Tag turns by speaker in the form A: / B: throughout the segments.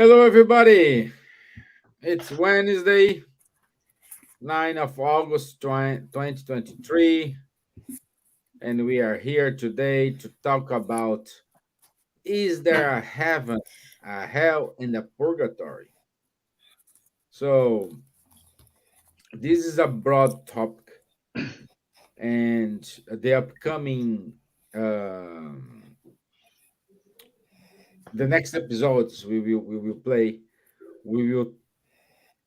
A: Hello, everybody. It's Wednesday, 9 of August 2023, and we are here today to talk about is there a heaven, a hell, and a purgatory? So, this is a broad topic, and the upcoming, the next episodes we will play, we will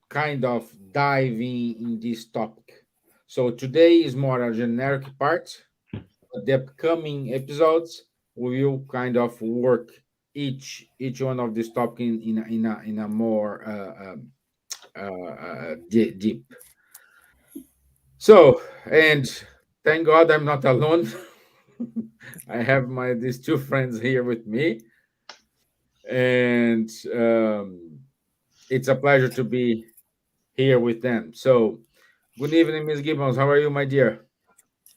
A: kind of dive in this topic. So today is more a generic part, but the upcoming episodes we will kind of work each one of these topic in a more deep. So and thank God I'm not alone. I have my these two friends here with me, and it's a pleasure to be here with them. So good evening, Miss Gibbons. How are you, my dear?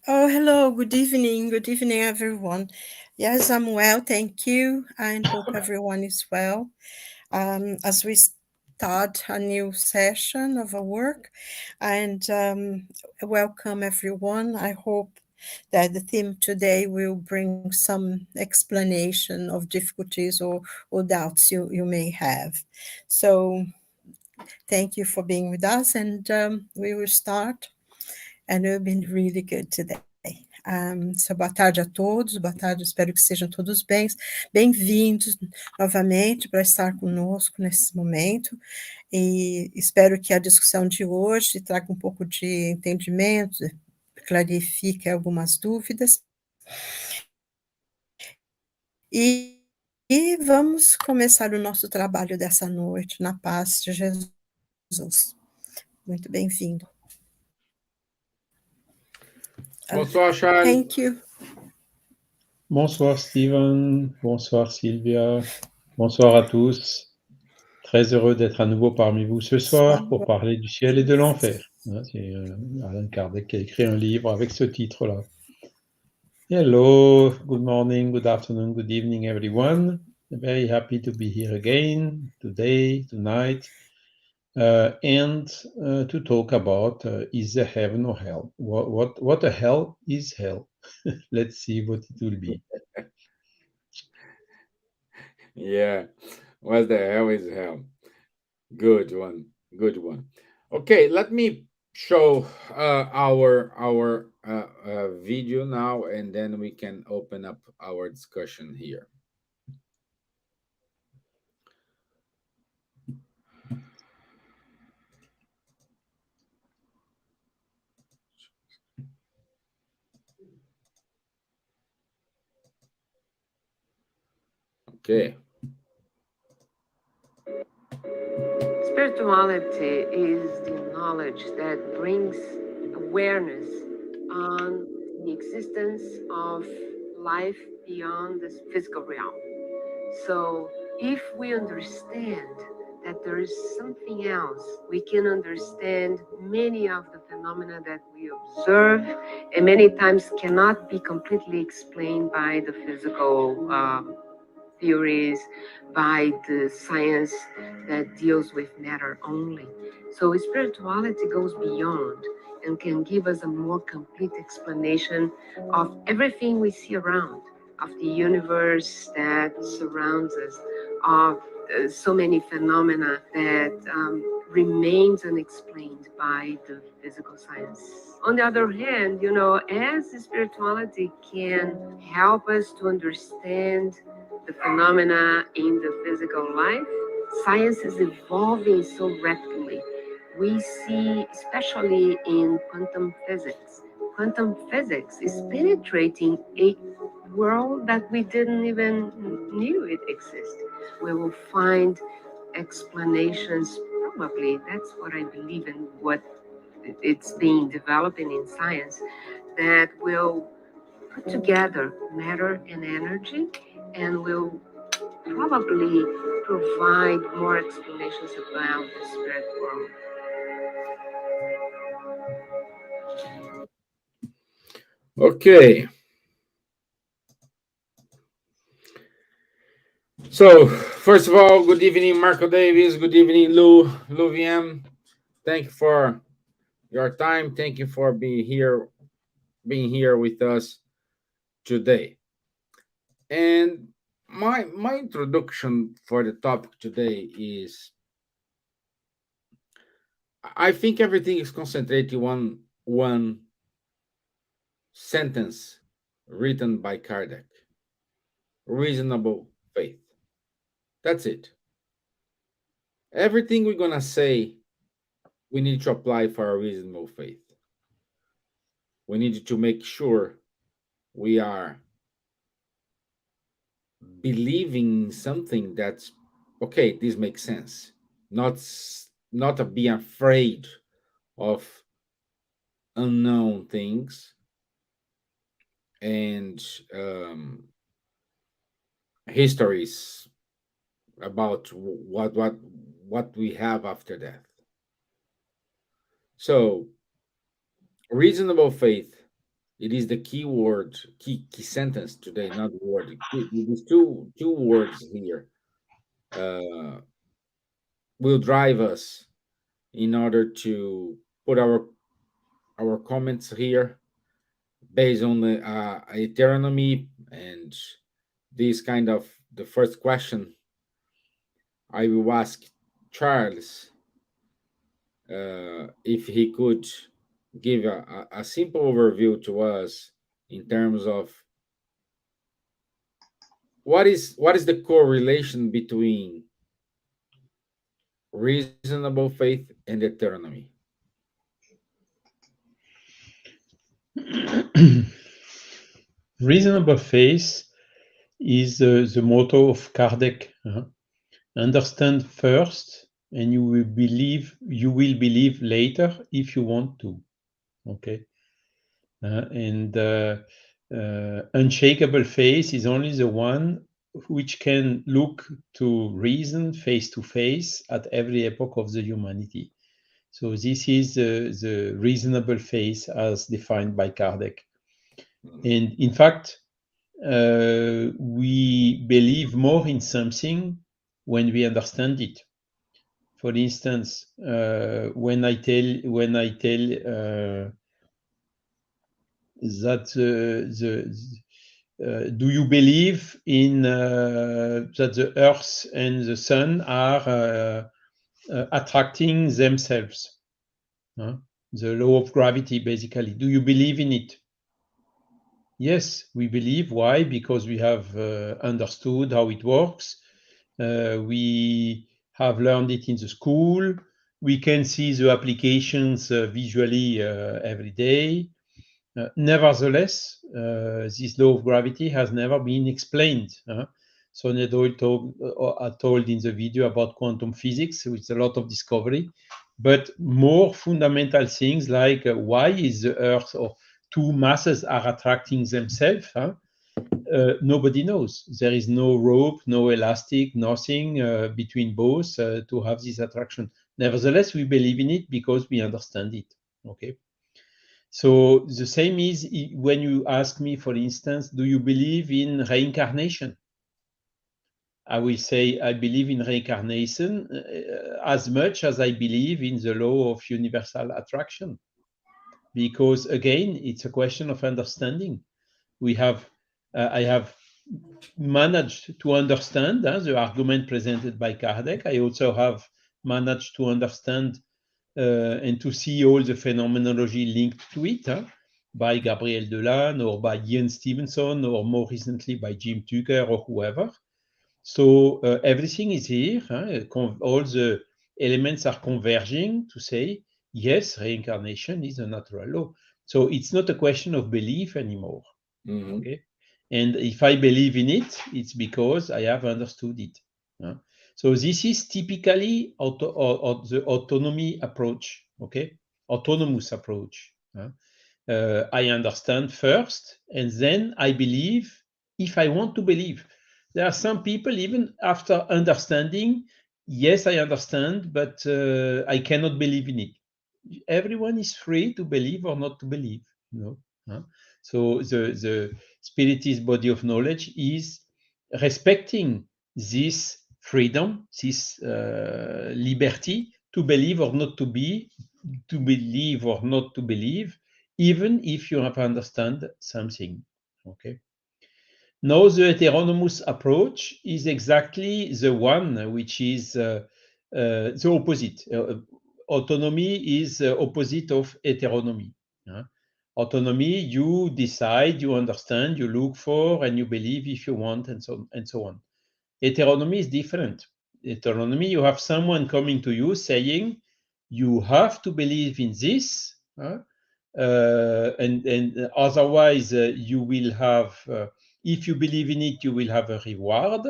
B: Oh, hello. Good evening. Good evening, everyone. Yes, I'm well. Thank you. And hope everyone is well. As we start a new session of our work, and welcome everyone. I hope that the theme today will bring some explanation of difficulties or doubts you may have. So, thank you for being with us, and we will start. And it will be really good today. So, boa tarde a todos, boa tarde, espero que sejam todos bem-vindos novamente para estar conosco nesse momento, e espero que a discussão de hoje traga um pouco de entendimento, clarifique algumas dúvidas, e vamos começar o nosso trabalho dessa noite, na paz de Jesus. Muito bem-vindo.
A: Bonsoir, Charles.
B: Thank you.
C: Bonsoir Stevan, bonsoir Silvia, bonsoir à tous. Très heureux d'être à nouveau parmi vous ce soir pour parler du ciel et de l'enfer. C'est Allan Kardec qui a écrit un livre avec ce titre-là. Hello, good morning, good afternoon, good evening everyone. Very happy to be here again today, tonight, and to talk about is there heaven or hell? What a hell is hell? Let's see what it will be.
A: Yeah, what the hell is hell? Good one, good one. Okay, let me show our video now, and then we can open up our discussion here. Okay.
D: Spirituality is the knowledge that brings awareness on the existence of life beyond this physical realm. So, if we understand that there is something else, we can understand many of the phenomena that we observe and many times cannot be completely explained by the physical theories, by the science that deals with matter only. So spirituality goes beyond and can give us a more complete explanation of everything we see around, of the universe that surrounds us, of so many phenomena that remains unexplained by the physical science. On the other hand, as spirituality can help us to understand the phenomena in the physical life, science is evolving so rapidly. We see, especially in quantum physics, quantum physics is penetrating a world that we didn't even knew it exists. We will find explanations, probably, that's what I believe in, what it's being developing in science, that will put together matter and energy and will probably provide more explanations about the spirit world.
A: Okay. So First of all, good evening, Marco Davis. Good evening, Lou VM. Thank you for your time. Thank you for being here with us today. And my introduction for the topic today is, I think everything is concentrated in one sentence written by Kardec: reasonable faith. That's it. Everything we're gonna say, we need to apply for a reasonable faith. We need to make sure we are believing in something that's okay. This makes sense. Not being afraid of unknown things and histories about what we have after death. So reasonable faith, it is the key word, key sentence today, not word. These two words here will drive us in order to put our comments here based on the Deuteronomy. And this kind of the first question I will ask Charles, if he could give a simple overview to us in terms of what is the correlation between reasonable faith and Deuteronomy.
C: Reasonable faith is the motto of Kardec. Understand first, and you will believe later if you want to. Okay. And unshakable faith is only the one which can look to reason face to face at every epoch of the humanity. So this is the reasonable faith as defined by Kardec. And in fact, we believe more in something when we understand it. For instance, when I tell that do you believe in that the Earth and the Sun are attracting themselves? The law of gravity, basically. Do you believe in it? Yes, we believe. Why? Because we have understood how it works. We have learned it in the school. We can see the applications visually every day. Nevertheless, this law of gravity has never been explained. Sonia Doyle told in the video about quantum physics with a lot of discovery, but more fundamental things like why is the Earth or two masses are attracting themselves, nobody knows. There is no rope, no elastic, nothing between both to have this attraction. Nevertheless, we believe in it because we understand it. Okay. So the same is when you ask me, for instance, do you believe in reincarnation? I will say I believe in reincarnation as much as I believe in the law of universal attraction. Because again, it's a question of understanding. I have managed to understand the argument presented by Kardec. I also have managed to understand and to see all the phenomenology linked to it by Gabriel Delanne or by Ian Stevenson or more recently by Jim Tucker or whoever. So everything is here. All the elements are converging to say, yes, reincarnation is a natural law. So it's not a question of belief anymore.
A: Mm-hmm.
C: Okay. And if I believe in it, it's because I have understood it. So this is typically the autonomy approach, okay? Autonomous approach. I understand first, and then I believe if I want to believe. There are some people, even after understanding, yes, I understand, but I cannot believe in it. Everyone is free to believe or not to believe, So the spiritist body of knowledge is respecting this freedom, this liberty to believe or not to be, to believe or not to believe, even if you have understand something. Okay. Now the heteronomous approach is exactly the one which is the opposite. Autonomy is the opposite of heteronomy. Autonomy, you decide, you understand, you look for, and you believe if you want, and so on. Heteronomy is different. Heteronomy, you have someone coming to you saying, you have to believe in this, and otherwise you will have, if you believe in it, you will have a reward,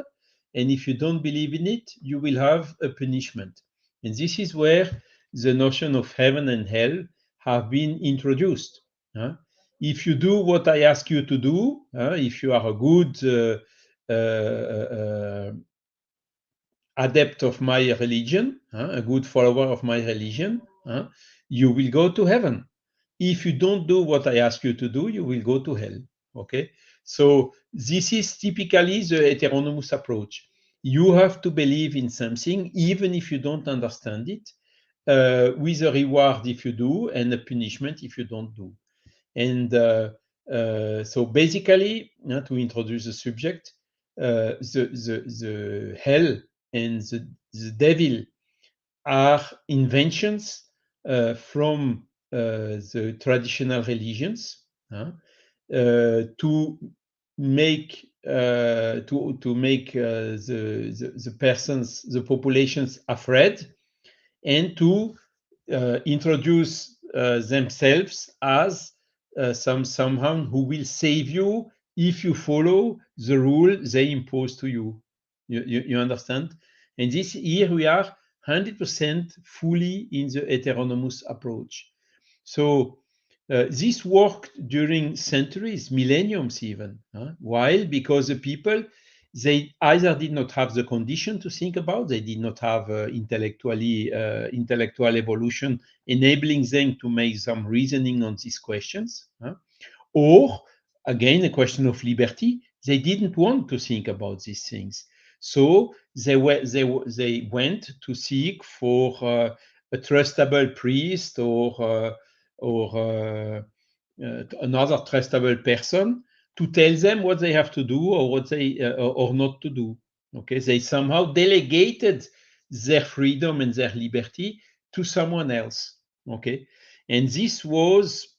C: and if you don't believe in it, you will have a punishment. And this is where the notion of heaven and hell have been introduced. If you do what I ask you to do, if you are a good adept of my religion, a good follower of my religion, you will go to heaven. If you don't do what I ask you to do, you will go to hell. Okay, so this is typically the heteronomous approach. You have to believe in something, even if you don't understand it, with a reward if you do, and a punishment if you don't do. And so basically, to introduce the subject, the hell and the devil are inventions from the traditional religions to make the persons, the populations afraid, and to introduce themselves as someone who will save you if you follow the rule they impose to you. You understand? And this here we are 100% fully in the heteronomous approach. So this worked during centuries, millenniums even. Why? Because the people, they either did not have the condition to think about, they did not have intellectual evolution enabling them to make some reasoning on these questions, or again a question of liberty, they didn't want to think about these things, so they went to seek for a trustable priest or another trustable person to tell them what they have to do or what they or not to do. Okay, they somehow delegated their freedom and their liberty to someone else. Okay, and this was,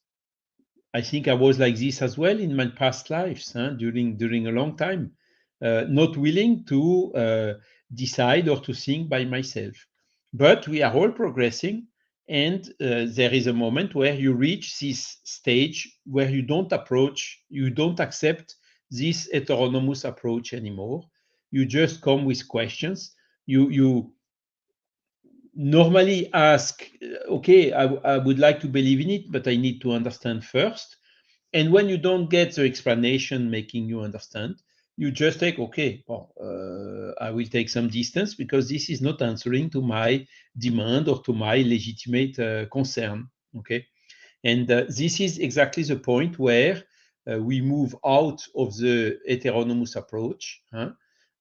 C: I think I was like this as well in my past lives, during a long time, not willing to decide or to think by myself. But we are all progressing, and there is a moment where you reach this stage where you don't accept this heteronomous approach anymore. You just come with questions. You normally ask, okay, I would like to believe in it, but I need to understand first. And when you don't get the explanation making you understand, you just take, okay, well, I will take some distance because this is not answering to my demand or to my legitimate concern. Okay, and this is exactly the point where we move out of the heteronomous approach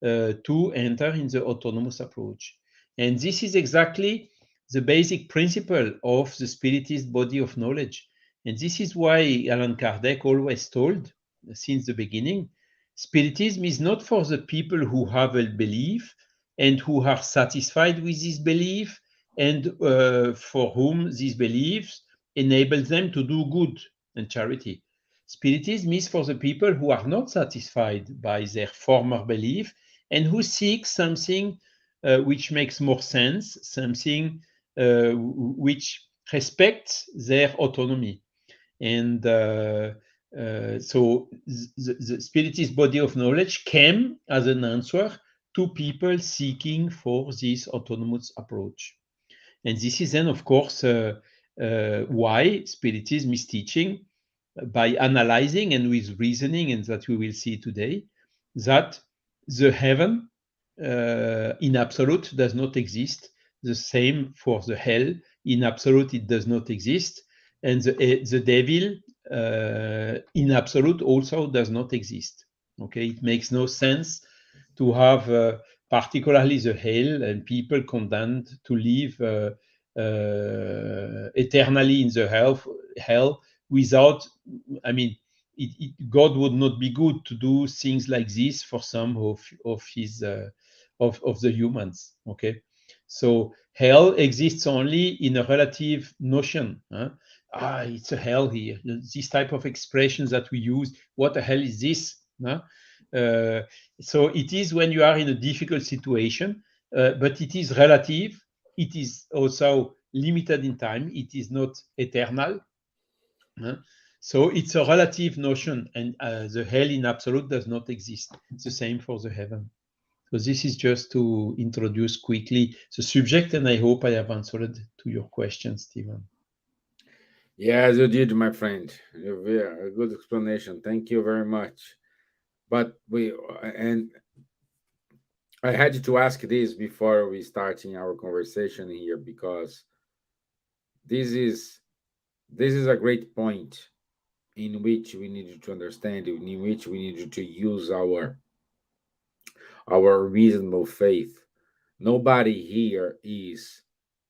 C: to enter in the autonomous approach. And this is exactly the basic principle of the Spiritist body of knowledge. And this is why Allan Kardec always told, since the beginning, Spiritism is not for the people who have a belief and who are satisfied with this belief and for whom these beliefs enable them to do good and charity. Spiritism is for the people who are not satisfied by their former belief and who seek something which makes more sense, something which respects their autonomy. And so the Spiritist body of knowledge came as an answer to people seeking for this autonomous approach. And this is then, of course, why Spiritism is teaching by analyzing and with reasoning, and that we will see today, that the heaven in absolute does not exist. The same for the hell. In absolute, it does not exist. And the devil in absolute also does not exist. Okay, it makes no sense to have particularly the hell, and people condemned to live eternally in the hell without, I mean, God would not be good to do things like this for some of his of the humans. Okay, so hell exists only in a relative notion. It's a hell here. This type of expressions that we use. What the hell is this? So it is when you are in a difficult situation, but it is relative. It is also limited in time. It is not eternal. So it's a relative notion, and the hell in absolute does not exist. It's the same for the heaven. So this is just to introduce quickly the subject, and I hope I have answered to your question, Stevan.
A: Yes, you did, my friend. A good explanation. Thank you very much. But I had to ask this before we starting our conversation here, because this is a great point in which we need to understand, in which we need to use our reasonable faith. Nobody here is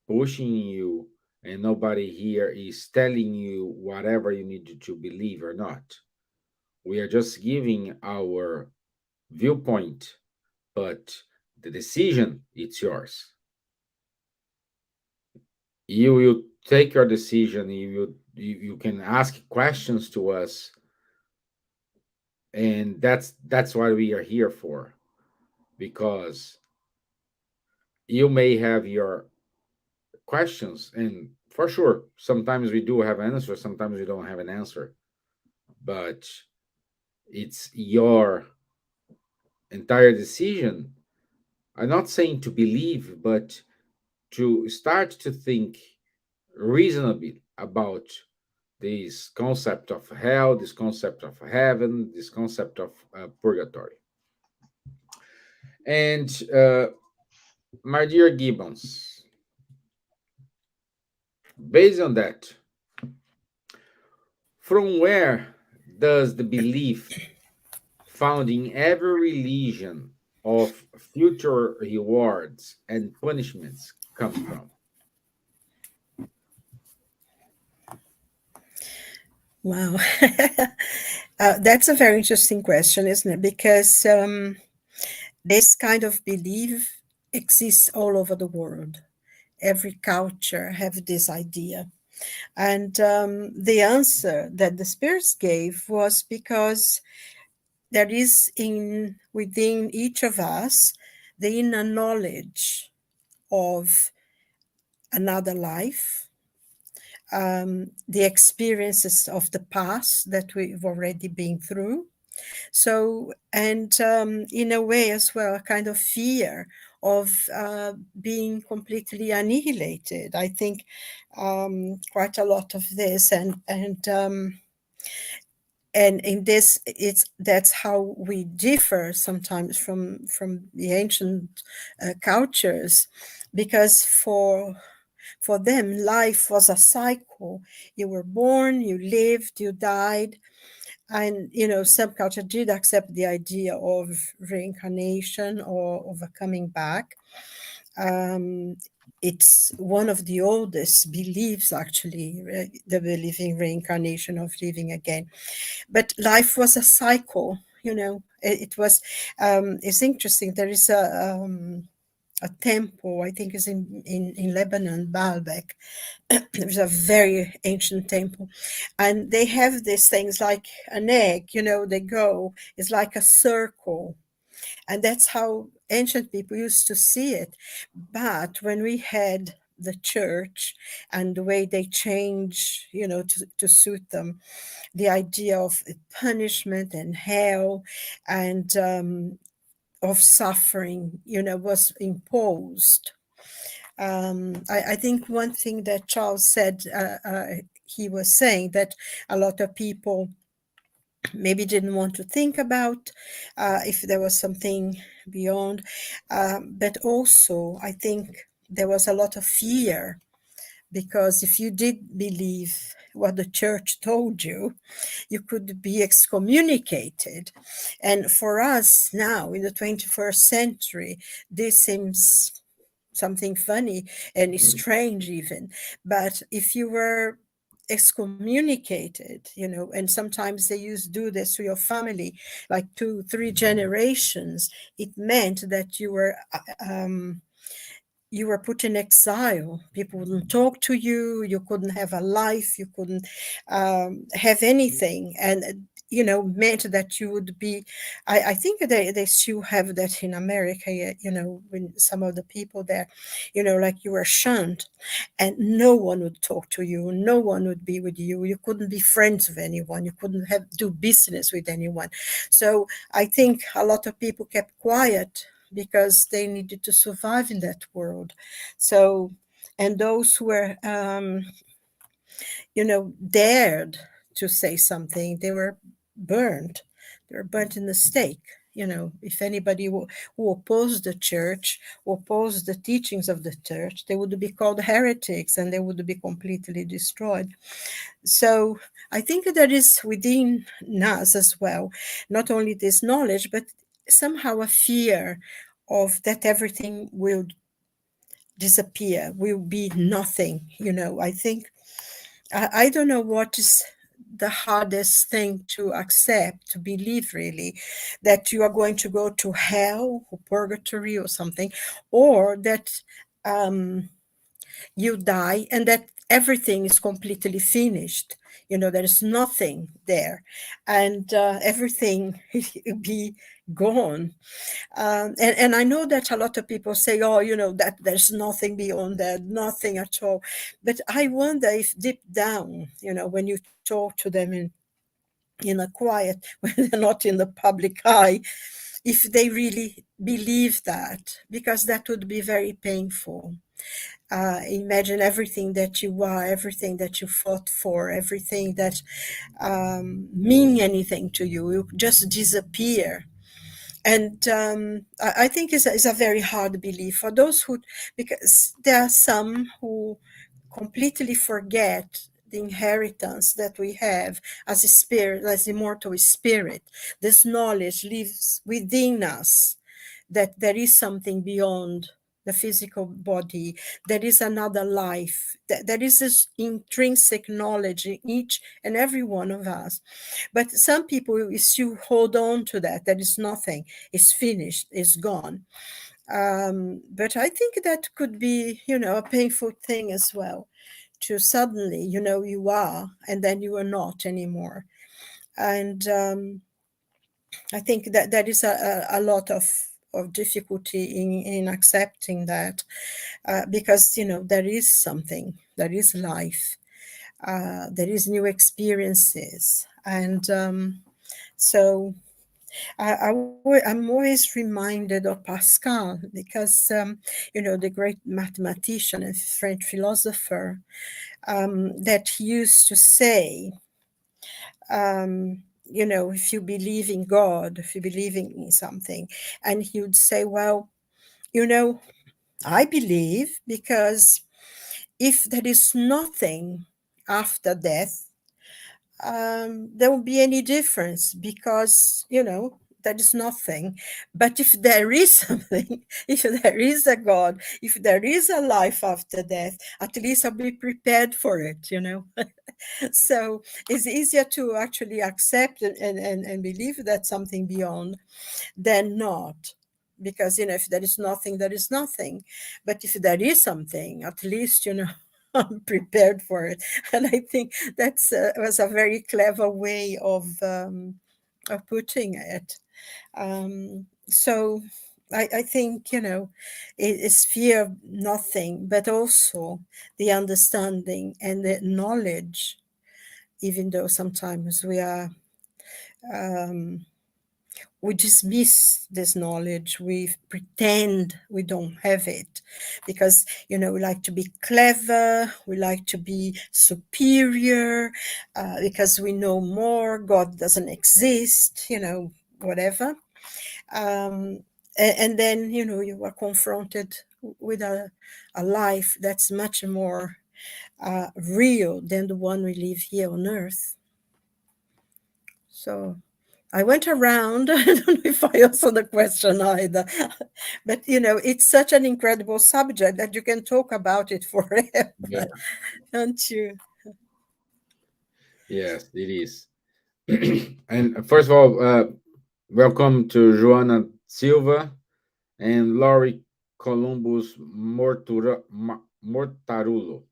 A: pushing you, and nobody here is telling you whatever you need to believe or not. We are just giving our viewpoint, but the decision, it's yours. You will take your decision. You can ask questions to us, and that's what we are here for, because you may have your questions, and for sure sometimes we do have an answer, sometimes we don't have an answer, but it's your entire decision. I'm not saying to believe, but to start to think reasonably about this concept of hell, this concept of heaven, this concept of purgatory. And my dear Gibbons, based on that, from where does the belief found in every religion of future rewards and punishments come from?
B: Wow. That's a very interesting question, isn't it? Because this kind of belief exists all over the world. Every culture have this idea. And the answer that the spirits gave was because there is within each of us the inner knowledge of another life, the experiences of the past that we've already been through. So, and in a way as well, a kind of fear of being completely annihilated. I think quite a lot of this, and in this, that's how we differ sometimes from the ancient cultures, because for them life was a cycle. You were born, you lived, you died. And some culture did accept the idea of reincarnation or of a coming back. It's one of the oldest beliefs, actually, the belief in reincarnation, of living again. But life was a cycle. It was. It's interesting. There is a temple, I think is in Lebanon, Baalbek. There's a very ancient temple, and they have these things like an egg, they go, it's like a circle, and that's how ancient people used to see it. But when we had the church and the way they change, to suit them, the idea of punishment and hell and of suffering, was imposed. I think one thing that Charles said, he was saying that a lot of people maybe didn't want to think about if there was something beyond. But also, I think there was a lot of fear, because if you did believe what the church told you could be excommunicated. And for us now in the 21st century, this seems something funny and strange even. But if you were excommunicated, and sometimes they do this to your family, like 2-3 generations, it meant that you were put in exile. People wouldn't talk to you. You couldn't have a life. You couldn't have anything. And, meant that you would be, I think they still have that in America, when some of the people there, like you were shunned and no one would talk to you. No one would be with you. You couldn't be friends with anyone. You couldn't do business with anyone. So I think a lot of people kept quiet because they needed to survive in that world. So, and those who were, dared to say something, they were burned. They were burnt in the stake. If anybody who opposed the church, opposed the teachings of the church, they would be called heretics and they would be completely destroyed. So I think that is within us as well, not only this knowledge, but somehow a fear of that everything will disappear, will be nothing. I think, I don't know what is the hardest thing to accept, to believe really, that you are going to go to hell or purgatory or something, or that you die and that everything is completely finished. There is nothing there, and everything will be gone. And I know that a lot of people say, oh, that there's nothing beyond that, nothing at all. But I wonder if deep down, when you talk to them in a quiet, when they're not in the public eye, if they really believe that, because that would be very painful. Imagine everything that you are, everything that you fought for, everything that mean anything to you, you just disappear. And I think it's a very hard belief for those who, because there are some who completely forget the inheritance that we have as a spirit, as immortal spirit. This knowledge lives within us, that there is something beyond the physical body, there is another life, there is this intrinsic knowledge in each and every one of us. But some people still hold on to that is nothing, it's finished, it's gone. But I think that could be, a painful thing as well, to suddenly, you are, and then you are not anymore. And I think that there is a lot of difficulty in accepting that, because, there is something, there is life, there is new experiences. And so I'm always reminded of Pascal, because, the great mathematician and French philosopher, that he used to say, if you believe in God, if you believe in something, and he would say, well, I believe because if there is nothing after death, there won't be any difference, because, there is nothing. But if there is something, if there is a God, if there is a life after death, at least I'll be prepared for it, So it's easier to actually accept and believe that something beyond than not. Because, if there is nothing, there is nothing. But if there is something, at least, I'm prepared for it. And I think that's was a very clever way of putting it. So I think, it is fear of nothing, but also the understanding and the knowledge, even though sometimes we dismiss this knowledge, we pretend we don't have it, because, we like to be clever, we like to be superior, because we know more, God doesn't exist, whatever. And then, you are confronted with a life that's much more real than the one we live here on Earth. So I went around. I don't know if I answered the question either, but it's such an incredible subject that you can talk about it forever,
A: Yeah.
B: don't you?
A: Yes, it is. And first of all, welcome to Joana Silva and Laurie Columbus Mortarulo.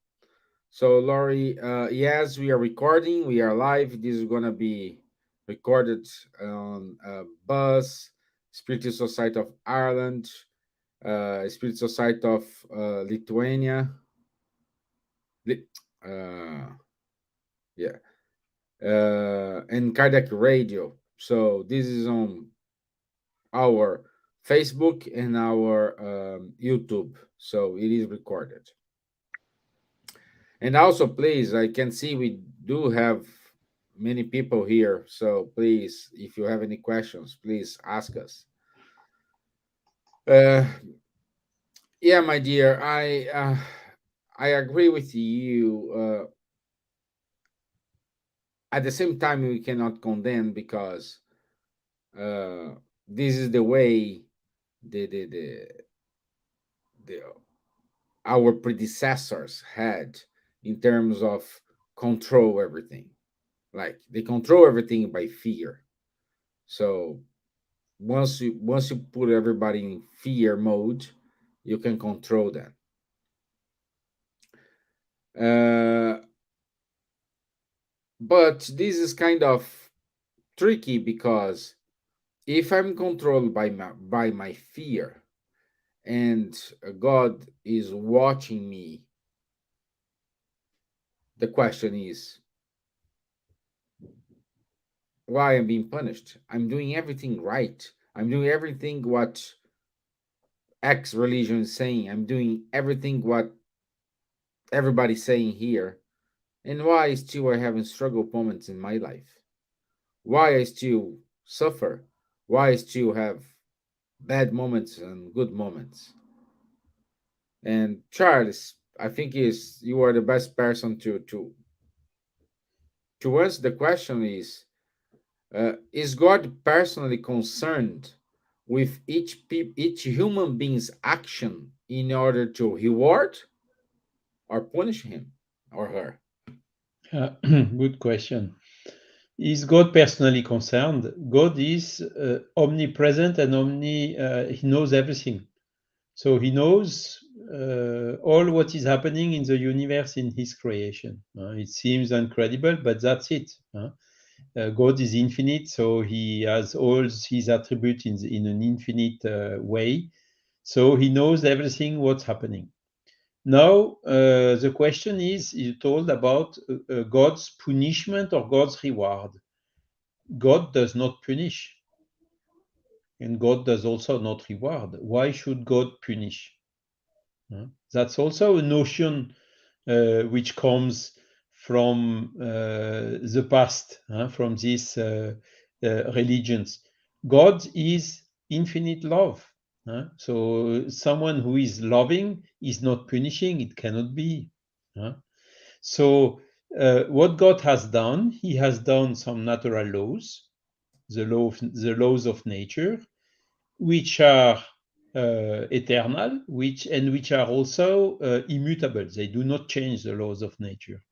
A: So, Laurie, yes, we are recording. We are live. This is going to be recorded on Buzz, Spirit Society of Ireland, Spirit Society of Lithuania. Li- uh, yeah. And Cardiac Radio. So, this is on our Facebook and our YouTube. So, it is recorded. And also, please, I can see we do have many people here. So please, if you have any questions, please ask us. Uh, yeah, my dear, I agree with you. At the same time, we cannot condemn because this is the way the the the, the our predecessors had in terms of control everything. Like they control everything by fear. So once you put everybody in fear mode, you can control them. Uh, but this is kind of tricky because if I'm controlled by my fear and God is watching me, the question is why I'm being punished. I'm doing everything right. I'm doing everything what X religion is saying. I'm doing everything what everybody's saying here. And why still I having struggle moments in my life? Why I still suffer? Why I still have bad moments and good moments? And Charles, I think is you are the best person to answer the question is God personally concerned with each human being's action in order to reward or punish him or her?
C: Good question. Is God personally concerned? God is omnipresent and he knows everything. So he knows all what is happening in the universe in his creation. It seems incredible, but that's it. God is infinite, so he has all his attributes in an infinite way. So he knows everything what's happening. Now, the question is, you told about God's punishment or God's reward. God does not punish, and God does also not reward. Why should God punish? That's also a notion which comes from the past, from these religions. God is infinite love. So someone who is loving is not punishing, it cannot be. So what God has done, he has done some natural laws, the laws of nature, which are eternal, which are also immutable. They do not change the laws of nature.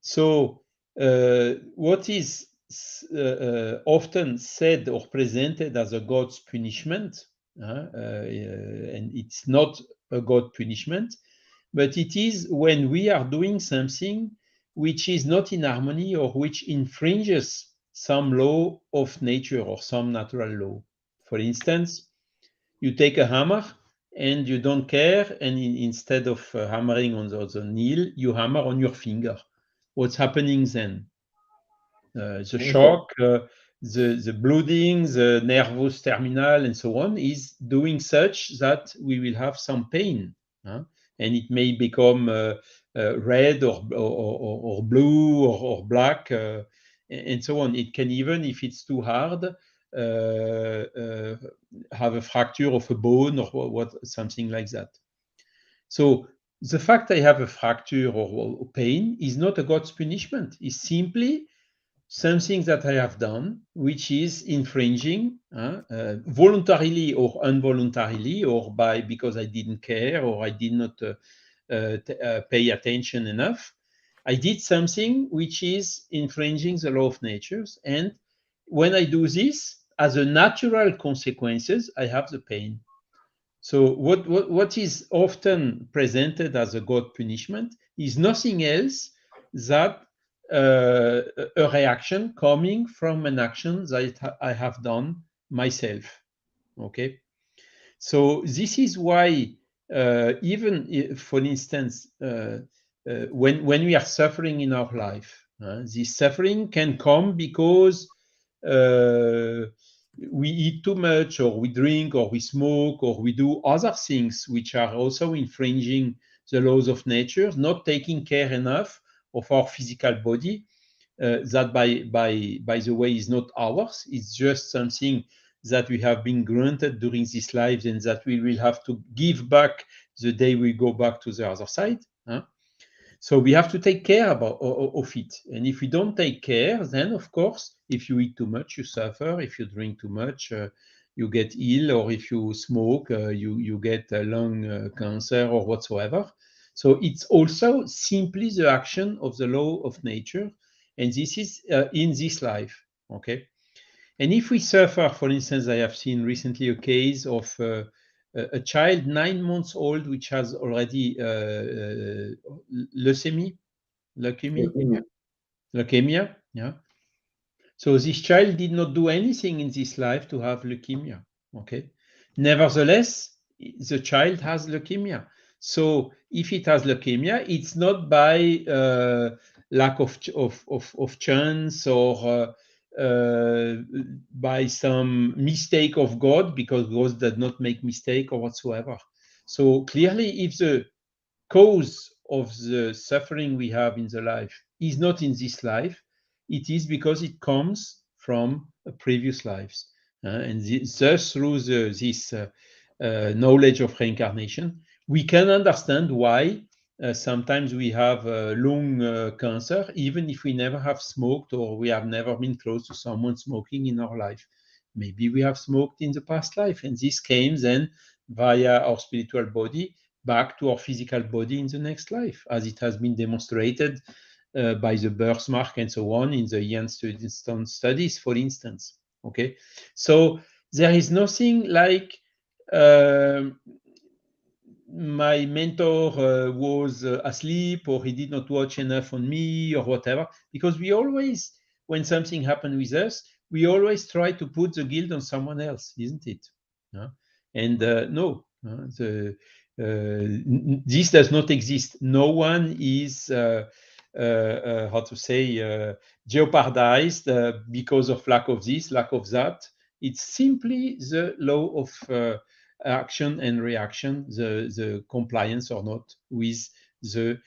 C: So what is often said or presented as a God's punishment, and it's not a God punishment, but it is when we are doing something which is not in harmony or which infringes some law of nature or some natural law. For instance, you take a hammer and you don't care, and instead of hammering on the nail, you hammer on your finger. What's happening then? The
A: Painful.
C: shock, the bleeding, the nervous terminal, and so on is doing such that we will have some pain. And it may become red or blue or black, and so on. It can even, if it's too hard, have a fracture of a bone or something like that. So the fact I have a fracture or pain is not a God's punishment. It's simply something that I have done, which is infringing voluntarily or involuntarily, or because I didn't care or I did not pay attention enough. I did something which is infringing the law of nature. And when I do this, as a natural consequences, I have the pain. So what is often presented as a God punishment is nothing else that a reaction coming from an action that I have done myself. Okay, so this is why even if, for instance, when we are suffering in our life, this suffering can come because we eat too much, or we drink, or we smoke, or we do other things which are also infringing the laws of nature, not taking care enough of our physical body. That by the way is not ours. It's just something that we have been granted during this life, and that we will have to give back the day we go back to the other side. So we have to take care of it. And if we don't take care, then of course, if you eat too much, you suffer. If you drink too much, you get ill. Or if you smoke, you get lung cancer or whatsoever. So it's also simply the action of the law of nature. And this is in this life. Okay. And if we suffer, for instance, I have seen recently a case of a child 9 months old, which has already leukemia, yeah. So this child did not do anything in this life to have leukemia, okay? Nevertheless, the child has leukemia. So if it has leukemia, it's not by lack of chance or by some mistake of God, because God does not make mistake or whatsoever. So clearly, if the cause of the suffering we have in the life is not in this life, it is because it comes from previous lives. And thus, through this knowledge of reincarnation, we can understand why sometimes we have lung cancer, even if we never have smoked or we have never been close to someone smoking in our life. Maybe we have smoked in the past life, and this came then via our spiritual body back to our physical body in the next life, as it has been demonstrated by the birthmark and so on in the Ian Studentstone studies, for instance. Okay, so there is nothing like my mentor was asleep, or he did not watch enough on me, or whatever, because we always, when something happened with us, we always try to put the guilt on someone else, isn't it? And no, this does not exist. No one is how to say jeopardized because of lack of this, lack of that. It's simply the law of action and reaction, the compliance or not with the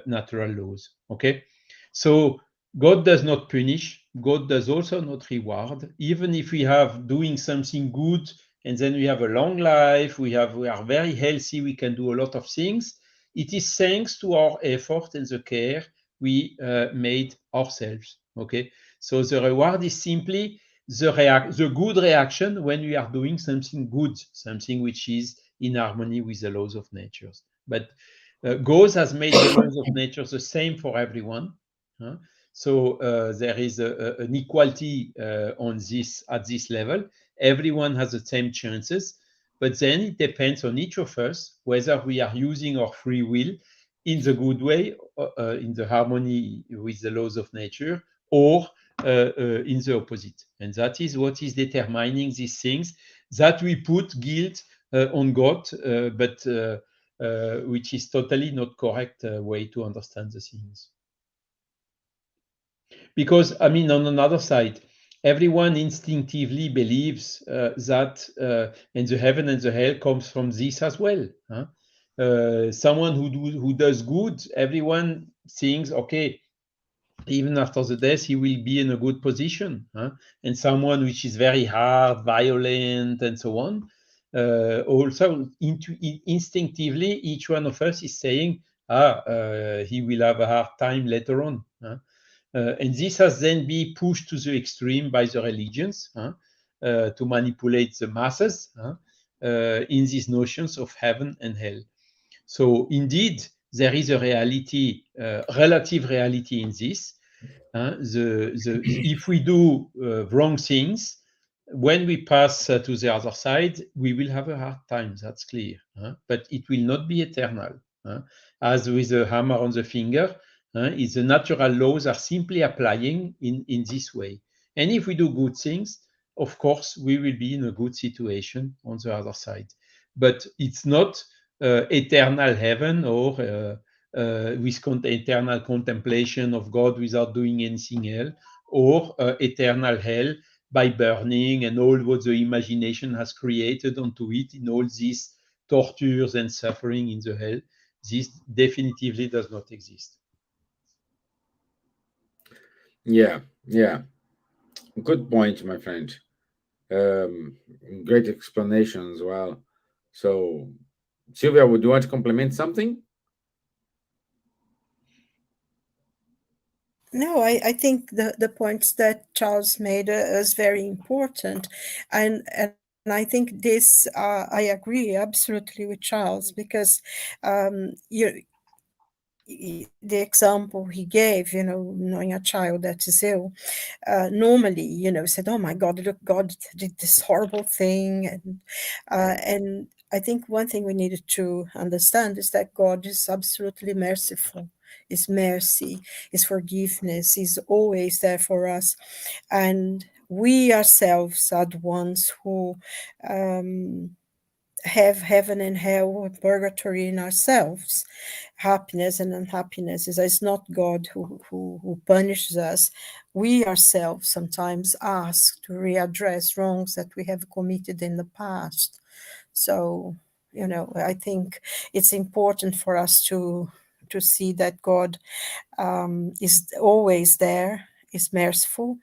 C: natural laws. Okay, so God does not punish. God does also not reward. Even if we have doing something good, and then we have a long life, we are very healthy, we can do a lot of things. It is thanks to our effort and the care we made ourselves. Okay, so the reward is simply the good reaction when we are doing something good, something which is in harmony with the laws of nature. But God has made the laws of nature the same for everyone. So there is an equality on this at this level. Everyone has the same chances, but then it depends on each of us whether we are using our free will in the good way, in the harmony with the laws of nature, or in the opposite. And that is what is determining these things, that we put guilt on God, but which is totally not correct way to understand the things. Because, I mean, on another side, everyone instinctively believes that and the heaven and the hell comes from this as well. Someone who does good, everyone thinks, okay, even after the death, he will be in a good position. And someone which is very hard, violent, and so on, also instinctively, each one of us is saying, he will have a hard time later on. And this has then been pushed to the extreme by the religions to manipulate the masses in these notions of heaven and hell. So indeed, there is a reality, relative reality in this. If we do wrong things, when we pass to the other side, we will have a hard time, that's clear. But it will not be eternal. As with a hammer on the finger, the natural laws are simply applying in this way. And if we do good things, of course, we will be in a good situation on the other side. But it's not eternal heaven or with eternal contemplation of God without doing anything else, or eternal hell by burning and all what the imagination has created onto it in all these tortures and suffering in the hell. This definitively does not exist.
A: Yeah, yeah. Good point, my friend. Um, Great explanation as well. So, Silvia, would you want to complement something?
B: No, I think the points that Charles made is very important, and I think this I agree absolutely with Charles because you the example he gave, knowing a child that is ill, normally, said, "Oh my God, look, God did this horrible thing," and I think one thing we needed to understand is that God is absolutely merciful. His mercy, His forgiveness is always there for us, and we ourselves are the ones who have heaven and hell and purgatory in ourselves. Happiness and unhappiness is it's not God who punishes us. We ourselves sometimes ask to readdress wrongs that we have committed in the past. So, I think it's important for us to see that God is always there, is merciful,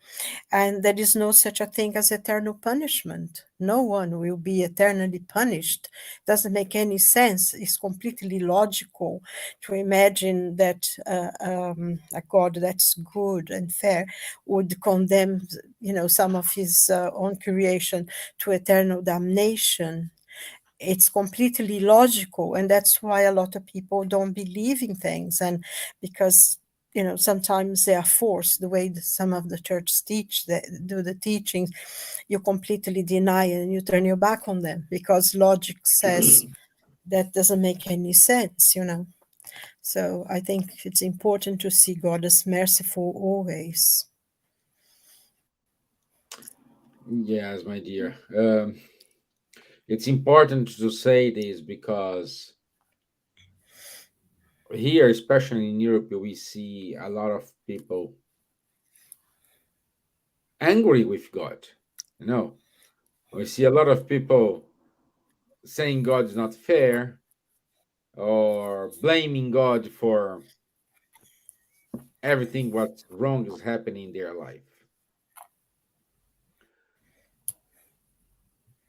B: and there is no such a thing as eternal punishment. No one will be eternally punished. Doesn't make any sense. It's completely logical to imagine that a God that's good and fair would condemn, some of his own creation to eternal damnation. It's completely logical, and that's why a lot of people don't believe in things, and because sometimes they are forced the way that some of the church teach, they do the teachings, you completely deny it and you turn your back on them because logic says that doesn't make any sense. So I think it's important to see God as merciful always.
A: Yes, my dear. It's important to say this because here, especially in Europe, we see a lot of people angry with God. We see a lot of people saying God is not fair or blaming God for everything what's wrong is happening in their life.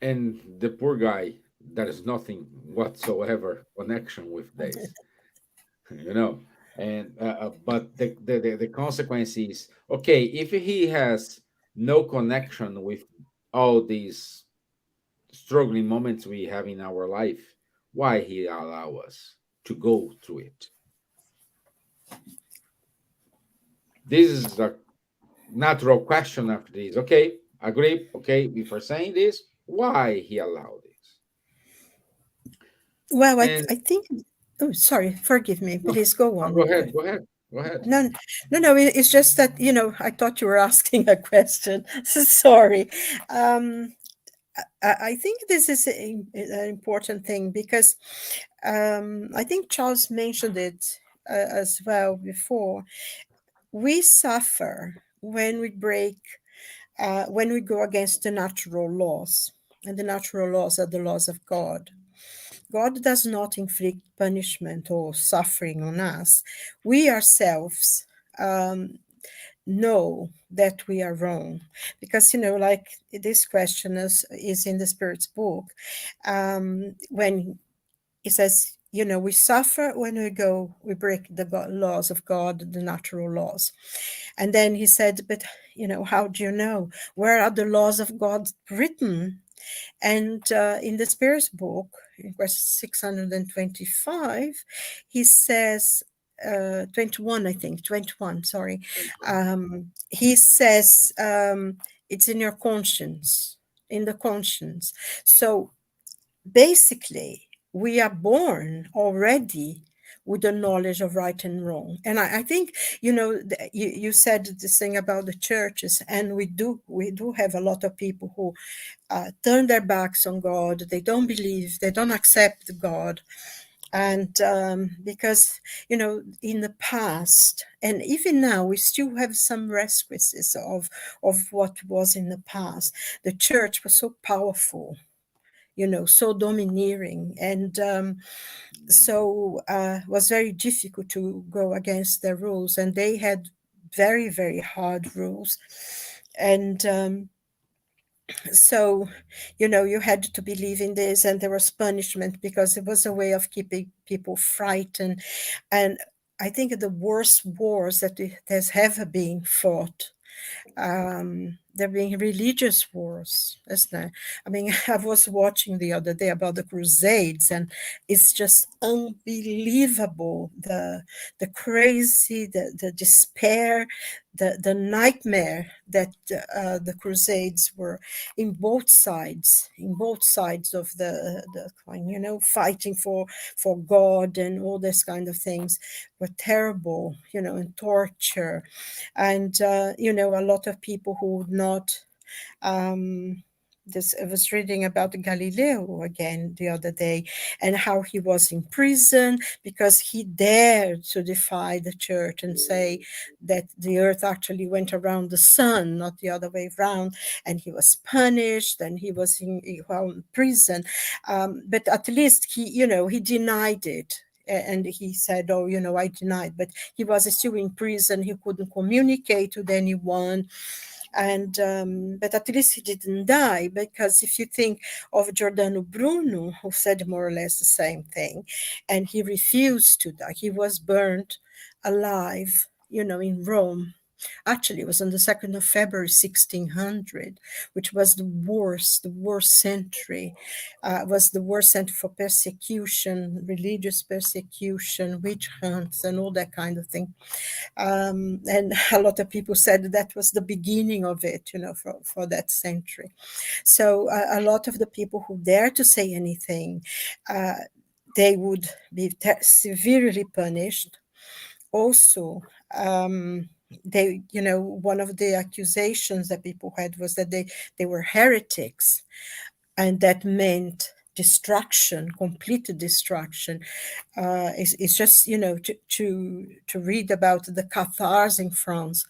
A: And the poor guy, there is nothing whatsoever connection with this, you know. And but the consequence is okay if he has no connection with all these struggling moments we have in our life, why he allow us to go through it? This is a natural question after this. Okay, agree. Okay, before saying this, why he allowed this?
B: Well,
A: And
B: I think, oh, sorry, forgive me,
A: no,
B: please go
A: no,
B: on.
A: go ahead, go ahead, go ahead.
B: No, no, it's just that, I thought you were asking a question. Sorry. I think this is an important thing because I think Charles mentioned it as well before. We suffer when we when we go against the natural laws, and the natural laws are the laws of God. God does not inflict punishment or suffering on us. We ourselves know that we are wrong. Because, like this question is in the Spirit's book, when it says, we suffer when we break the laws of God, the natural laws. And then he said, but, how do you know? Where are the laws of God written? And in the Spirit's book, in verse 625, he says, 21, I think, 21, sorry. He says, it's in your conscience, in the conscience. So basically, we are born already with the knowledge of right and wrong. And I think, you said this thing about the churches, and we do have a lot of people who turn their backs on God. They don't believe, they don't accept God. And because, in the past, and even now, we still have some resquistes of what was in the past. The church was so powerful, so domineering. And so it was very difficult to go against their rules. And they had very, very hard rules. And so, you had to believe in this, and there was punishment because it was a way of keeping people frightened. And I think the worst wars that there's ever been fought, there being religious wars, isn't there? I mean, I was watching the other day about the Crusades, and it's just unbelievable, the crazy, the despair, the nightmare that the Crusades were in both sides of the coin, fighting for God and all this kind of things were terrible, and torture. And a lot of people who would not I was reading about Galileo again the other day, and how he was in prison because he dared to defy the church and say that the earth actually went around the sun, not the other way around. And he was punished, and he was in prison. But at least he denied it. And he said, oh, I denied, but he was still in prison. He couldn't communicate with anyone. And but at least he didn't die, because if you think of Giordano Bruno, who said more or less the same thing, and he refused to die, he was burned alive, in Rome. Actually, it was on the 2nd of February, 1600, which was the worst century. Was the worst century for persecution, religious persecution, witch hunts, and all that kind of thing. And a lot of people said that was the beginning of it, for that century. So a lot of the people who dare to say anything, they would be severely punished. Also, one of the accusations that people had was that they were heretics, and that meant destruction, complete destruction. It's just, to read about the Cathars in France,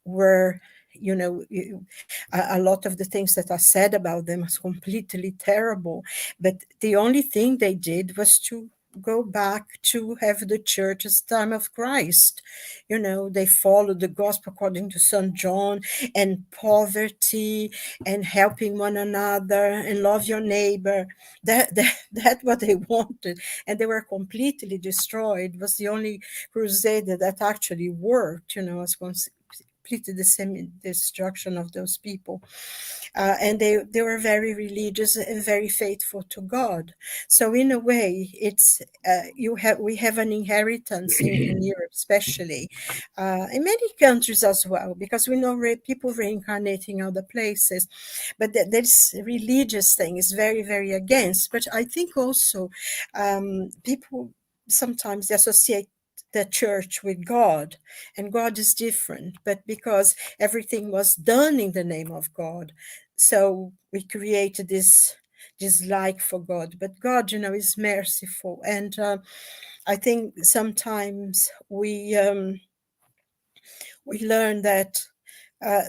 B: where, a lot of the things that are said about them is completely terrible. But the only thing they did was to go back to have the church as time of Christ. They followed the gospel according to St. John, and poverty, and helping one another, and love your neighbor. That's what they wanted. And they were completely destroyed. It was the only crusade that actually worked, was completed the semi-destruction of those people. And they were very religious and very faithful to God. So in a way, it's we have an inheritance in Europe, especially in many countries as well, because we know people reincarnating other places. But this religious thing is very, very against. But I think also people sometimes associate the church with God, and God is different, but because everything was done in the name of God, so we created this dislike for God. But God, is merciful. And I think sometimes we learn that uh,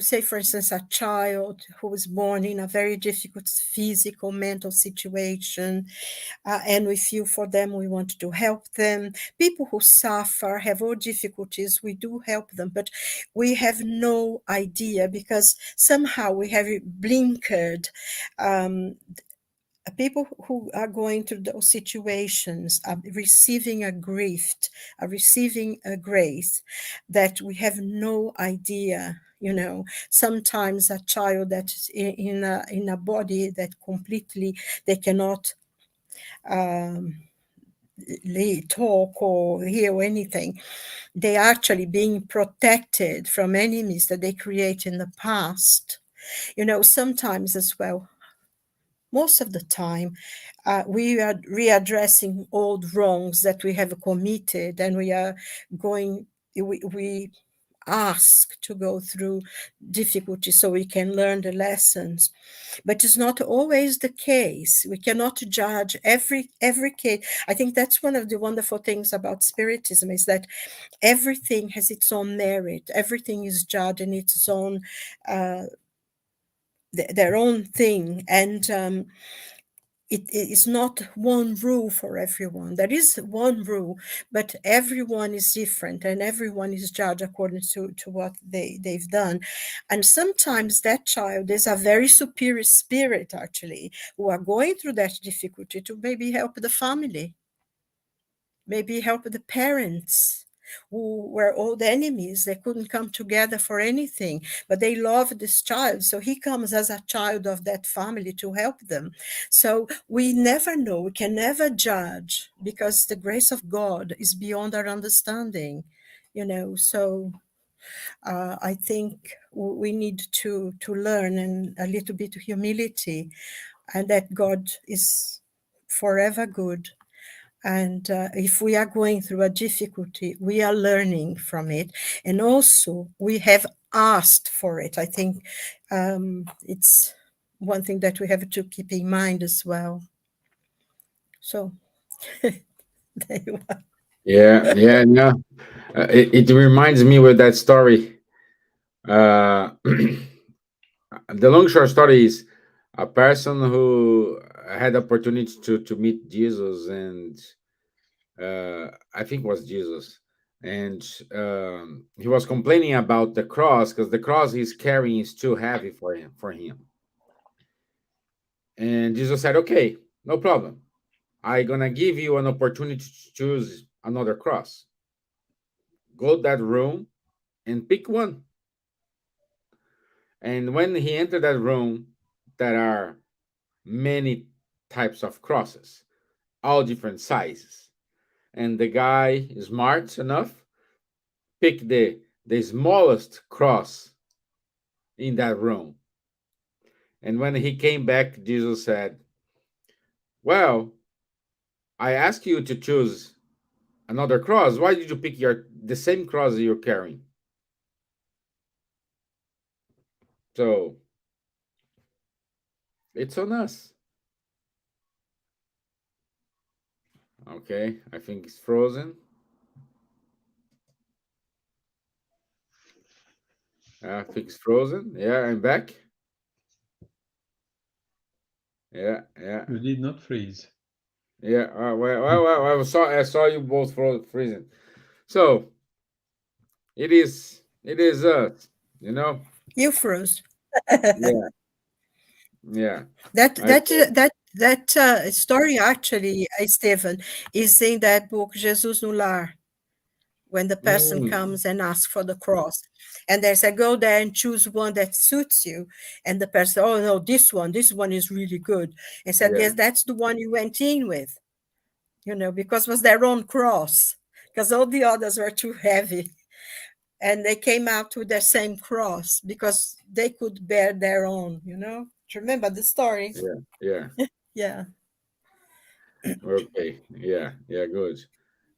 B: say for instance, a child who was born in a very difficult physical, mental situation, and we feel for them, we want to help them. People who suffer, have all difficulties, we do help them, but we have no idea because somehow we have blinkered. Um, People who are going through those situations are receiving a gift, are receiving a grace that we have no idea. Sometimes a child that is in a body that completely they cannot um, talk or hear anything, they are actually being protected from enemies that they create in the past. Sometimes as well, most of the time, we are readdressing old wrongs that we have committed, and we are going, we ask to go through difficulties so we can learn the lessons. But it's not always the case. We cannot judge every case. I think that's one of the wonderful things about Spiritism, is that everything has its own merit. Everything is judged in its own, their own thing. And it is not one rule for everyone. There is one rule, but everyone is different, and everyone is judged according to what they've done. And sometimes that child is a very superior spirit, actually, who are going through that difficulty to maybe help the family, maybe help the parents who were old enemies. They couldn't come together for anything, but they love this child. So he comes as a child of that family to help them. So we never know, we can never judge, because the grace of God is beyond our understanding, So I think we need to learn, and a little bit of humility, and that God is forever good. And if we are going through a difficulty, we are learning from it. And also, we have asked for it. I think it's one thing that we have to keep in mind as well. So, there you are.
A: Yeah, yeah, yeah. It reminds me with that story. The long short story is a person who had opportunity to meet Jesus, and I think it was Jesus, and he was complaining about the cross because the cross he's carrying is too heavy for him. And Jesus said, "Okay, no problem. I gonna give you an opportunity to choose another cross. Go to that room and pick one." And when he entered that room, there are many types of crosses, all different sizes. And the guy is smart enough, pick the smallest cross in that room. And when he came back, Jesus said, "Well, I asked you to choose another cross. Why did you pick the same cross that you're carrying?" So it's on us. Okay, I think it's frozen. I think it's frozen. Yeah, I'm back. Yeah, yeah,
C: You did not freeze.
A: yeah. I saw you both freezing. So it is us. You know.
B: You froze.
A: Yeah, yeah.
B: That
A: I
B: that
A: froze.
B: that that story actually, Stevan, is in that book Jesus no Lar, when the person
A: Mm,
B: comes and asks for the cross, and they say, go there and choose one that suits you, and the person, oh no, this one is really good, and said,
A: yeah,
B: yes, that's the one you went in with, because it was their own cross, because all the others were too heavy, and they came out with the same cross because they could bear their own. Do you remember the story?
A: yeah, yeah.
B: Yeah.
A: Okay, yeah, yeah. Good.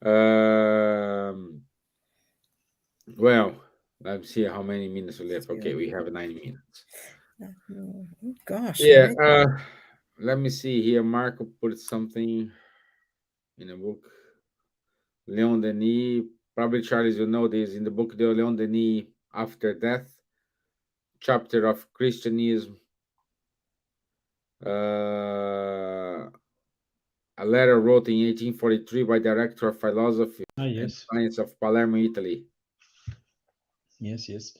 A: Um. Well, let's see how many minutes we left. Okay, we have 9 minutes.
B: Oh, gosh,
A: Yeah.
B: already.
A: Let me see here. Marco put something in a book. Leon Denis, probably Charles, you know this, in the book, the Leon Denis After Death. chapter of Christianism, uh, a letter wrote in 1843 by director of philosophy and
C: Yes.
A: science of Palermo, Italy.
C: Yes.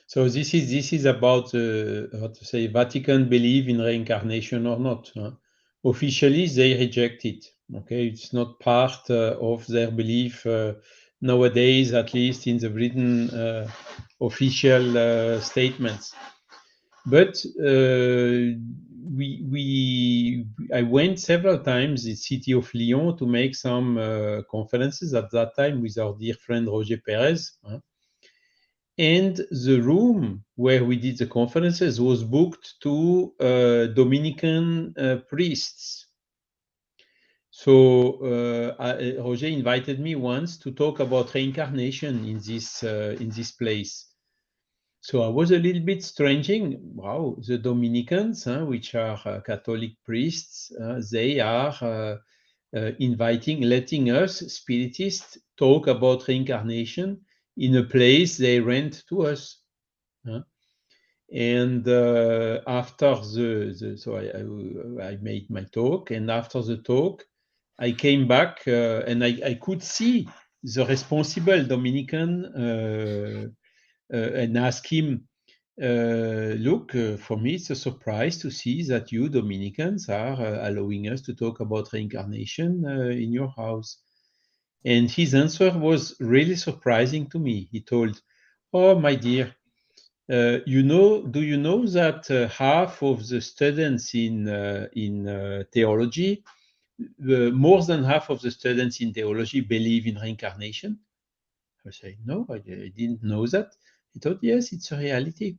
C: So this is about how to say Vatican believe in reincarnation or not. Huh? Officially, they reject it. Okay, it's not part of their belief nowadays, at least in the written official statements. But I went several times in the city of Lyon to make some conferences at that time with our dear friend Roger Perez. Huh? And the room where we did the conferences was booked to Dominican priests. So Roger invited me once to talk about reincarnation in this place. So I was a little bit stranging. Wow, the Dominicans, which are Catholic priests, they are letting us spiritists talk about reincarnation in a place they rent to us. Huh? And after so I made my talk, and after the talk, I came back and I could see the responsible Dominican and ask him, look, for me, it's a surprise to see that you Dominicans are allowing us to talk about reincarnation in your house. And his answer was really surprising to me. He told, oh, my dear, do you know that half of the students in theology, more than half of the students in theology believe in reincarnation? I say, no, I didn't know that. He thought, yes, it's a reality.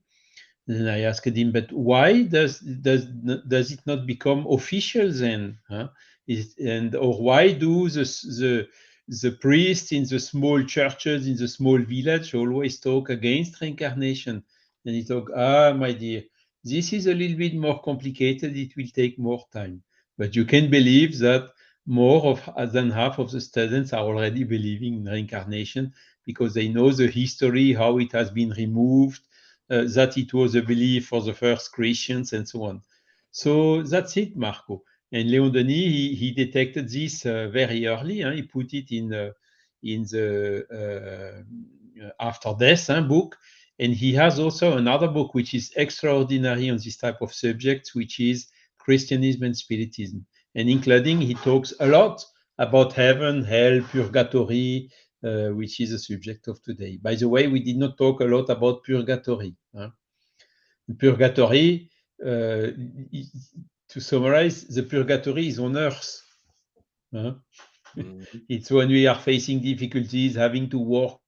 C: Then I asked him, but why does it not become official then? Huh? Or why do the priests in the small churches in the small village always talk against reincarnation? And he talk, my dear, this is a little bit more complicated. It will take more time, but you can believe that than half of the students are already believing in reincarnation because they know the history, how it has been removed, that it was a belief for the first Christians and so on. So that's it, Marco. And Leon Denis, he detected this very early. He put it in the After Death book. And he has also another book which is extraordinary on this type of subjects, which is Christianism and Spiritism. And including, he talks a lot about heaven, hell, purgatory, which is a subject of today. By the way, we did not talk a lot about purgatory. Purgatory, to summarize, the purgatory is on earth.
A: Mhm.
C: It's when we are facing difficulties, having to work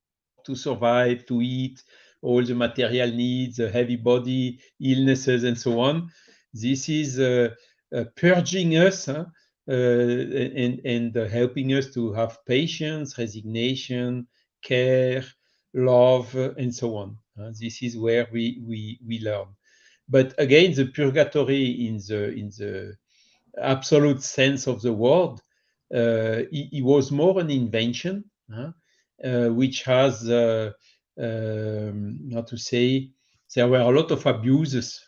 C: to survive, to eat, all the material needs, a heavy body, illnesses, and so on. This is purging us and helping us to have patience, resignation, care, love, and so on. This is where we learn. But again, the purgatory in the absolute sense of the word, it was more an invention, which has, how to say, there were a lot of abuses,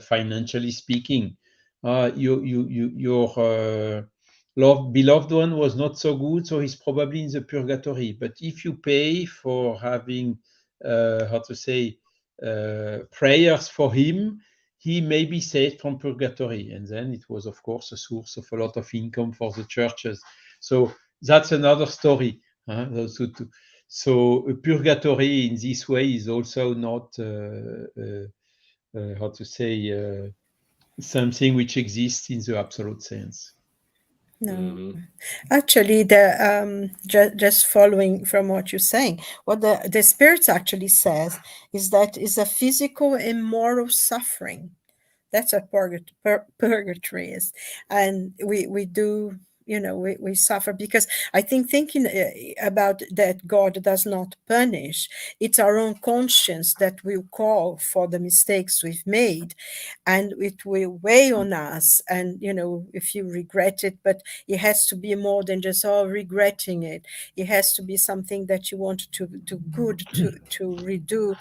C: financially speaking. Your beloved one was not so good, so he's probably in the purgatory. But if you pay for having, how to say, prayers for him, he may be saved from purgatory. And then it was, of course, a source of a lot of income for the churches. So that's another story. So purgatory in this way is also not, how to say, something which exists in the absolute sense.
B: No,
A: Mhm.
B: actually, just following from what you're saying, what the spirit actually says is that is a physical and moral suffering. That's what purgatory is, and we do we suffer, because I think thinking about that God does not punish. It's our own conscience that will call for the mistakes we've made, and it will weigh on us. And if you regret it, but it has to be more than just regretting it. It has to be something that you want to do good, to redo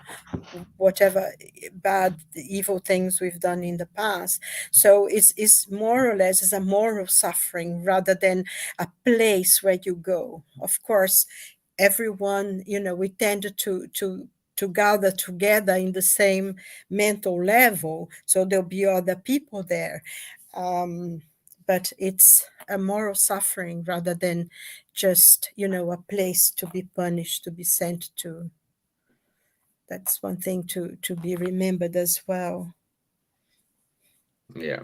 B: whatever bad, evil things we've done in the past. So it's more or less is a moral suffering rather than a place where you go. Of course, everyone, we tend to gather together in the same mental level, so there'll be other people there. But it's a moral suffering rather than just a place to be punished, to be sent to. That's one thing to be remembered as well.
A: Yeah.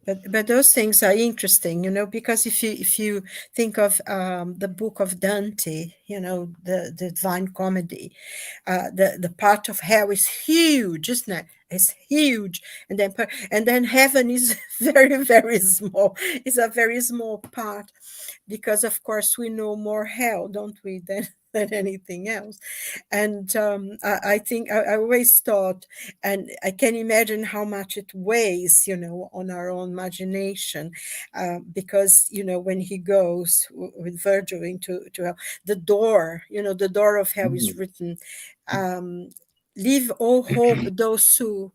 B: But those things are interesting, because if you think of the book of Dante, the Divine Comedy, the part of hell is huge, isn't it? It's huge, and then heaven is very, very small. It's a very small part, because of course we know more hell, don't we, than anything else. And I think I always thought, and I can imagine how much it weighs, on our own imagination, because when he goes with Virgil into hell, the door, the door of hell is
A: Mhm.
B: written, leave all hope those who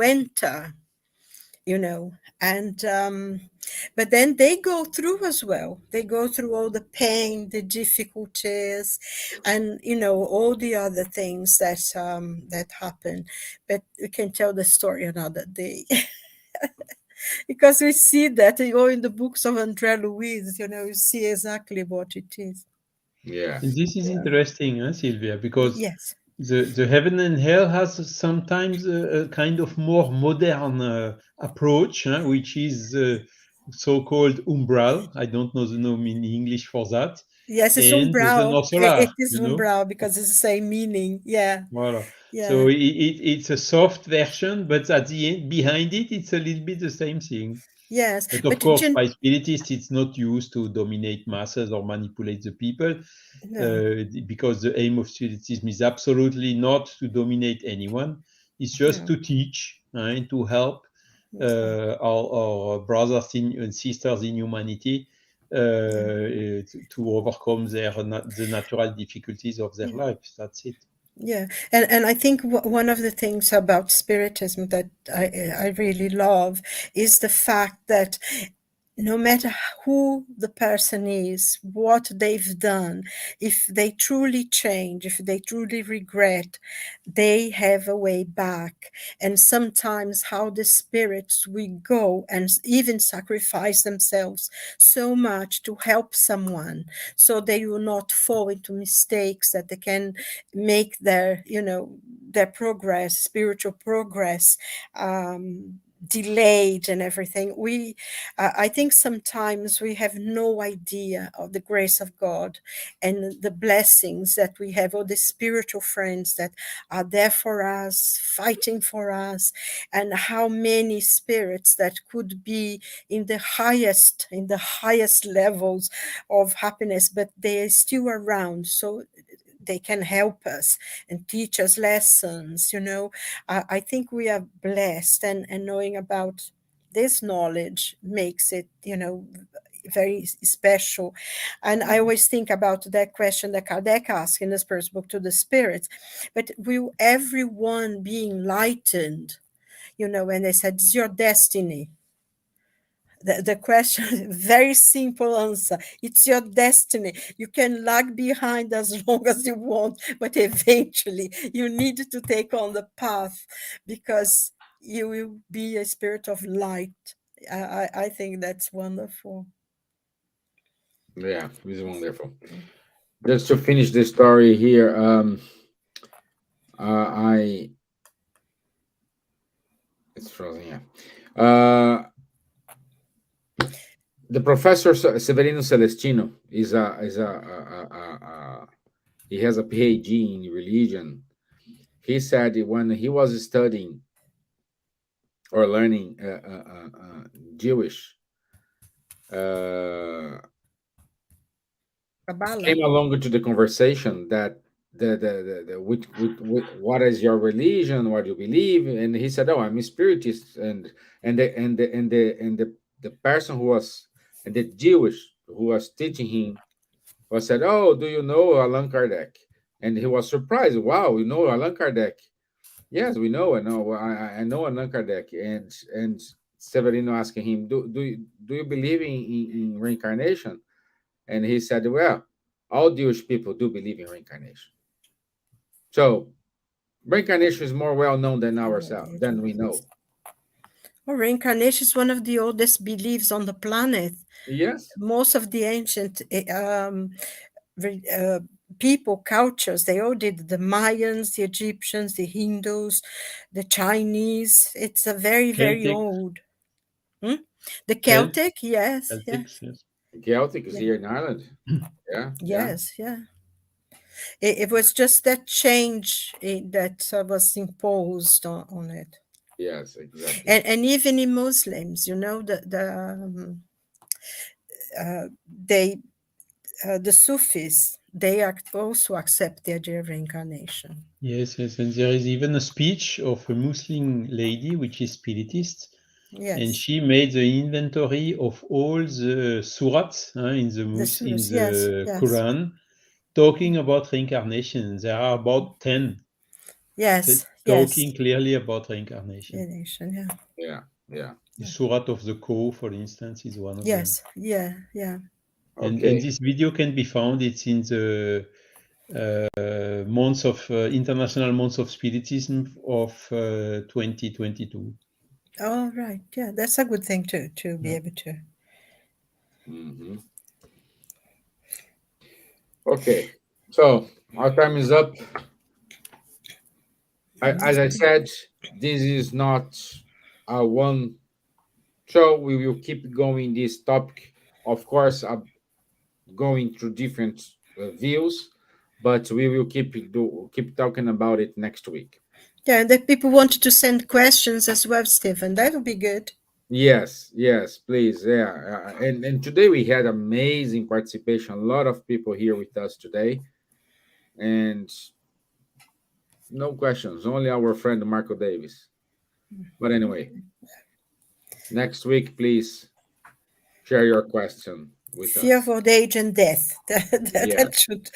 B: enter, and but then they go through as well. They go through all the pain, the difficulties, and all the other things that happen. But we can tell the story another day. Because we see that in the books of Andre Luis, you see exactly what it is.
A: Yeah.
C: And this is
A: Yeah.
C: interesting, Sylvia, because
B: Yes.
C: the heaven and hell has sometimes a kind of more modern approach, which is so-called umbral. I don't know the name in English for that.
B: Yes, it's
C: And the
B: umbral.
C: nosolar,
B: It is umbral because it's the same meaning. Yeah.
C: Voilà.
B: Yeah.
C: So it's a soft version, but at the end, behind it, it's a little bit the same thing.
B: Yes.
C: But of
B: But
C: course, by spiritists, it's not used to dominate masses or manipulate the people,
B: no.
C: because the aim of spiritism is absolutely not to dominate anyone. It's just
B: No.
C: to teach and to help
B: Yeah.
C: our brothers and sisters in humanity to overcome the natural difficulties of their
B: Yeah.
C: lives. That's it.
B: Yeah, and I think one of the things about Spiritism that I really love is the fact that no matter who the person is, what they've done, if they truly change, if they truly regret, they have a way back. And sometimes how the spirits will go and even sacrifice themselves so much to help someone, so they will not fall into mistakes, that they can make their progress, spiritual progress, delayed and everything. I think sometimes we have no idea of the grace of God and the blessings that we have, or the spiritual friends that are there for us, fighting for us, and how many spirits that could be in the highest levels of happiness, but they are still around, so they can help us and teach us lessons. I think we are blessed, and knowing about this knowledge makes it very special. And I always think about that question that Kardec asked in his first book to the spirits, but will everyone be enlightened? When they said, it's your destiny. The question, very simple answer. It's your destiny. You can lag behind as long as you want, but eventually you need to take on the path, because you will be a spirit of light. I think that's wonderful.
A: Yeah. It's wonderful. Just to finish the story here, I it's frozen. Yeah. The professor Severino Celestino he has a PhD in religion. He said when he was studying or learning Jewish, uh,
B: Kabbalah.
A: came along to the conversation that what is your religion, what do you believe, and he said, oh, I'm a spiritist, and the person who was, and the Jewish who was teaching him was said, oh, do you know Allan Kardec? And he was surprised, wow, you know Allan Kardec? Yes, we know. I know Allan Kardec. And Severino asking him, do you believe in reincarnation? And he said, well, all Jewish people do believe in reincarnation. So reincarnation is more well known than ourselves, than we know.
B: Oh, reincarnation is one of the oldest beliefs on the planet.
A: Yes,
B: Most of the ancient people, cultures, they all did. The Mayans, the Egyptians, the Hindus, the Chinese. It's a very, very
C: Celtic,
B: old. Hmm? The
C: Celt,
B: Celtic, yes, yeah,
C: Celtics, yes.
A: Celtic is
B: yeah,
A: here in Ireland. Yeah, yeah,
B: yes, yeah. It was just that change that was imposed on it.
A: yes, exactly.
B: And even in Muslims, they the Sufis, they also accept the idea of reincarnation.
C: Yes, yes, and there is even a speech of a Muslim lady, which is spiritist, and
B: Yes,
C: she made the inventory of all the surats
B: the
C: In
B: Sufis, yes,
C: the
B: yes,
C: Quran, talking about reincarnation. There are about 10
B: yes, yes,
C: talking clearly about reincarnation.
B: reincarnation, yeah,
A: Yeah, yeah.
C: The Surat of the Ko, for instance, is one of them.
B: yes, yeah, yeah.
C: And
A: Okay.
C: this video can be found. It's in the months of International Months of Spiritism of 2022.
B: All right, yeah, that's a good thing to be
C: Yeah.
B: able to.
A: Hmm. Okay. So our time is up. As I said, this is not a one show. We will keep going this topic. Of course, going through different views, but we will keep talking about it next week.
B: Yeah, and that people wanted to send questions as well, Stephen. That would be good.
A: Yes, yes, please. Yeah, and today we had amazing participation. A lot of people here with us today, and no questions. Only our friend Marco Davis. But anyway, next week, please share your question with
B: Fear of
A: us.
B: old age and death. That
A: Yes.
B: should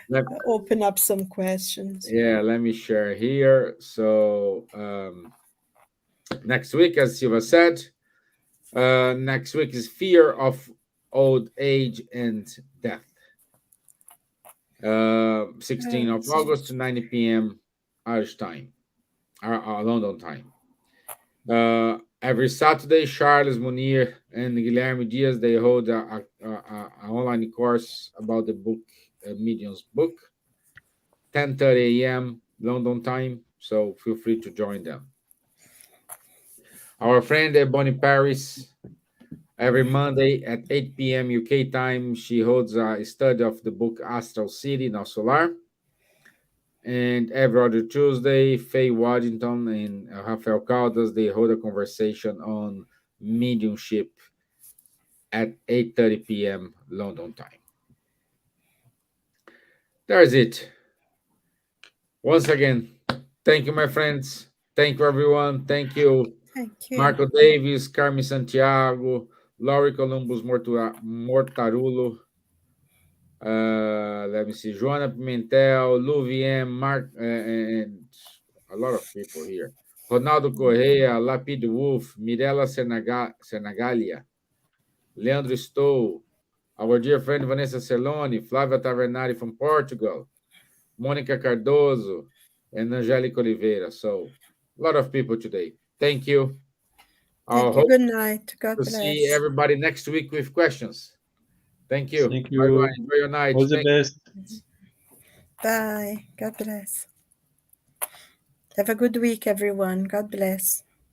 A: Let,
B: open up some questions.
A: yeah, let me share here. So next week, as Silva said, next week is fear of old age and death. 16th of August, 9 p.m. Irish time, London time. Every Saturday, Charles Munir and Guilherme Diaz, they hold a online course about the book, Medium's book, 10:30 a.m. London time. So feel free to join them. Our friend Bonnie Paris, every Monday at 8 p.m. UK time, she holds a study of the book Astral City, Now Solar. And every other Tuesday, Faye Waddington and Rafael Caldas, they hold a conversation on mediumship at 8:30 p.m. London time. There's it. Once again, thank you, my friends. Thank you, everyone. Thank you,
B: Thank you.
A: Marco Davis, Carmen Santiago, Laurie Columbus Mortarulo, let me see, Joana Pimentel, Luviem, Mark, and a lot of people here. Ronaldo Correia, Lapid Wolf, Mirella Senagalia, Leandro Stoll, our dear friend Vanessa Celoni, Flávia Tavernari from Portugal, Mônica Cardoso, and Angélica Oliveira. So, a lot of people today. Thank you. I
B: Thank you.
A: hope
B: Good night. God
A: to see
B: bless.
A: everybody next week with questions. Thank you.
C: Thank
A: Bye bye.
C: you.
A: Enjoy your night.
C: All the
A: Thank
C: best.
B: Bye. God bless. Have a good week, everyone. God bless.